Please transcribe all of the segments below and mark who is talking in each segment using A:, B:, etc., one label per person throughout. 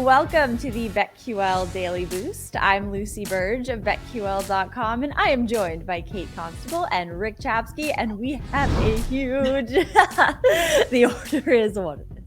A: welcome to the BetQL Daily Boost. I'm Lucy Burge of BetQL.com, and I am joined by Kate Constable and Rick Chapsky, and we have a huge, the order is what it is.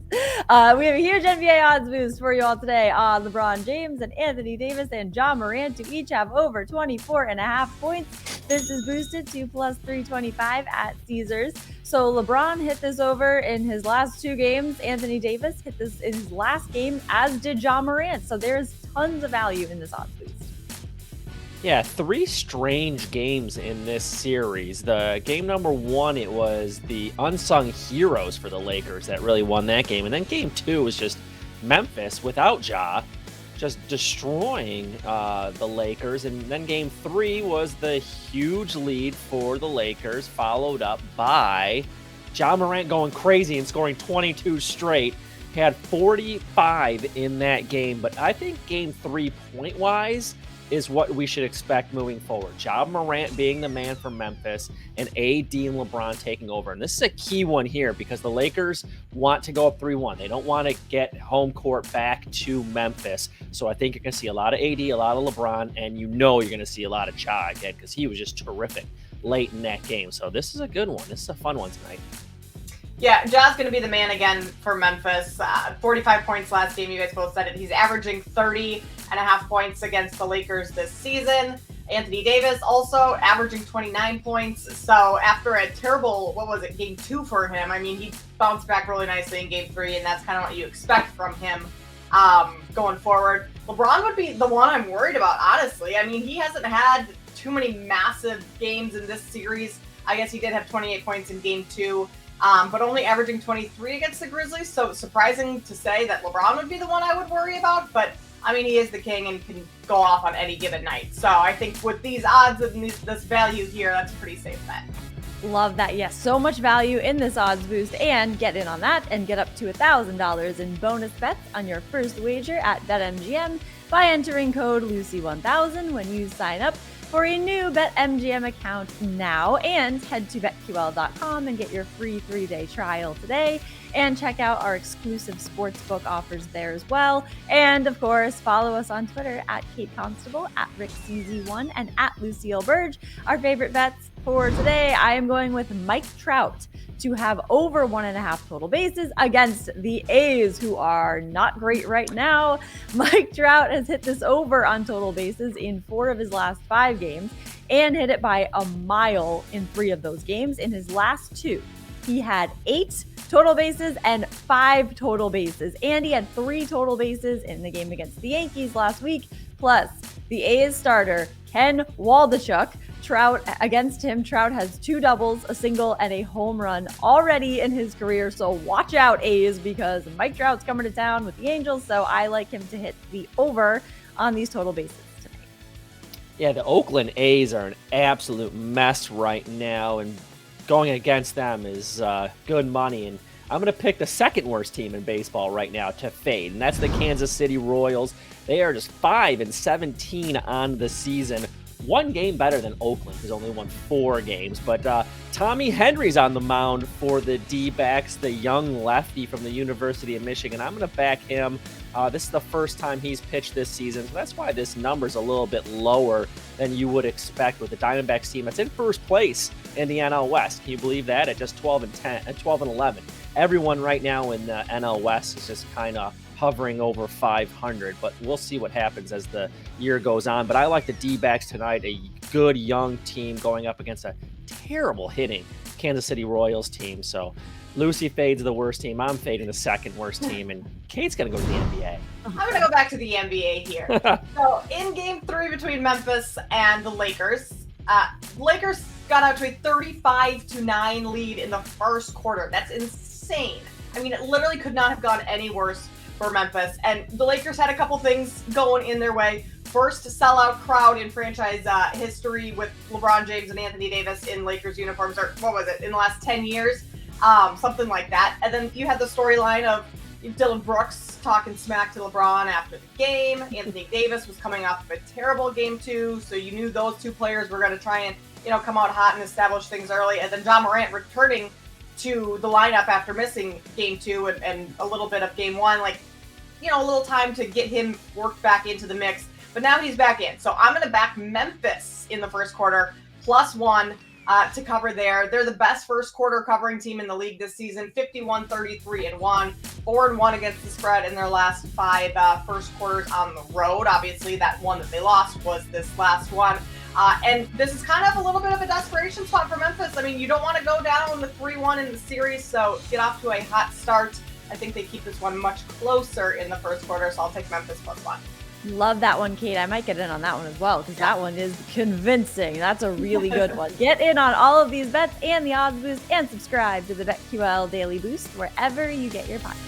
A: We have a huge NBA odds boost for you all today. LeBron James and Anthony Davis and John Morant to each have over 24.5 points. This is boosted to plus 325 at Caesars. So LeBron hit this over in his last two games. Anthony Davis hit this in his last game, as did John Morant. So there's tons of value in this odds boost.
B: Yeah, three strange games in this series. The game number one, it was the unsung heroes for the Lakers that really won that game. And then game two was just Memphis without Ja, just destroying the Lakers. And then game three was the huge lead for the Lakers, followed up by John Morant going crazy and scoring 22 straight. He had 45 in that game. But I think game three, point-wise, is what we should expect moving forward. John Morant being the man for Memphis and AD and LeBron taking over. And this is a key one here because the Lakers want to go up 3-1. They don't want to get home court back to Memphis. So I think you're going to see a lot of AD, a lot of LeBron, and you're going to see a lot of Ja again because he was just terrific late in that game. So this is a good one. This is a fun one tonight.
C: Yeah, Ja's going to be the man again for Memphis. 45 points last game. You guys both said it. He's averaging 30.5 points against the Lakers this season. Anthony Davis also averaging 29 points. So after a terrible, game two for him, I mean, he bounced back really nicely in game three, and that's kind of what you expect from him going forward. LeBron would be the one I'm worried about, honestly. I mean, he hasn't had too many massive games in this series. I guess he did have 28 points in game two. But only averaging 23 against the Grizzlies. So surprising to say that LeBron would be the one I would worry about. But, I mean, he is the king and can go off on any given night. So I think with these odds and this value here, that's a pretty safe bet.
A: Love that. Yes, so much value in this odds boost. And get in on that and get up to $1,000 in bonus bets on your first wager at BetMGM by entering code Lucy1000 when you sign up for a new BetMGM account now, and head to BetQL.com and get your free 3-day trial today, and check out our exclusive sportsbook offers there as well. And of course, follow us on Twitter at Kate Constable, at RickCZ1, and at Lucille Burge. Our favorite bets for today, I am going with Mike Trout to have over 1.5 total bases against the A's, who are not great right now. Mike Trout has hit this over on total bases in 4 of his last 5 games and hit it by a mile in 3 of those games. In his last 2, he had 8 total bases and 5 total bases, and he had 3 total bases in the game against the Yankees last week. Plus, the A's starter, Ken Waldichuk, against him, Trout has 2 doubles, a single, and a home run already in his career. So watch out, A's, because Mike Trout's coming to town with the Angels. So I like him to hit the over on these total bases tonight.
B: Yeah, the Oakland A's are an absolute mess right now, and going against them is good money. And I'm going to pick the second worst team in baseball right now to fade, and that's the Kansas City Royals. They are just 5-17 on the season. 1 game better than Oakland, who's only won 4 games. But Tommy Henry's on the mound for the D-backs, the young lefty from the University of Michigan. I'm going to back him. This is the first time he's pitched this season, so that's why this number's a little bit lower than you would expect with the Diamondbacks team that's in first place in the NL West. Can you believe that? At just 12-11. Everyone right now in the NL West is just kind of hovering over 500, but we'll see what happens as the year goes on. But I like the D-backs tonight, a good young team going up against a terrible hitting Kansas City Royals team. So Lucy fades the worst team. I'm fading the second worst team, and Kate's going to go to the NBA.
C: I'm going to go back to the NBA here. So in game 3 between Memphis and the Lakers, Lakers got out to a 35-9 lead in the first quarter. That's insane. I mean, it literally could not have gone any worse for Memphis. And the Lakers had a couple things going in their way. First sellout crowd in franchise history with LeBron James and Anthony Davis in Lakers uniforms, or what was it, in the last 10 years? Something like that. And then you had the storyline of Dylan Brooks talking smack to LeBron after the game. Anthony Davis was coming off of a terrible game 2, so you knew those 2 players were going to try and, come out hot and establish things early. And then John Morant returning to the lineup after missing game 2 and a little bit of game 1. Like, a little time to get him worked back into the mix. But now he's back in. So I'm going to back Memphis in the first quarter, +1 to cover there. They're the best first quarter covering team in the league this season, 51-33-1, 4-1 against the spread in their last 5 first quarters on the road. Obviously, that one that they lost was this last one. And this is kind of a little bit of a desperation spot for Memphis. I mean, you don't want to go down with 3-1 in the series, so get off to a hot start. I think they keep this one much closer in the first quarter, so I'll take Memphis +1.
A: Love that one, Kate. I might get in on that one as well because that one is convincing. That's a really good one. Get in on all of these bets and the odds boost and subscribe to the BetQL Daily Boost wherever you get your podcast.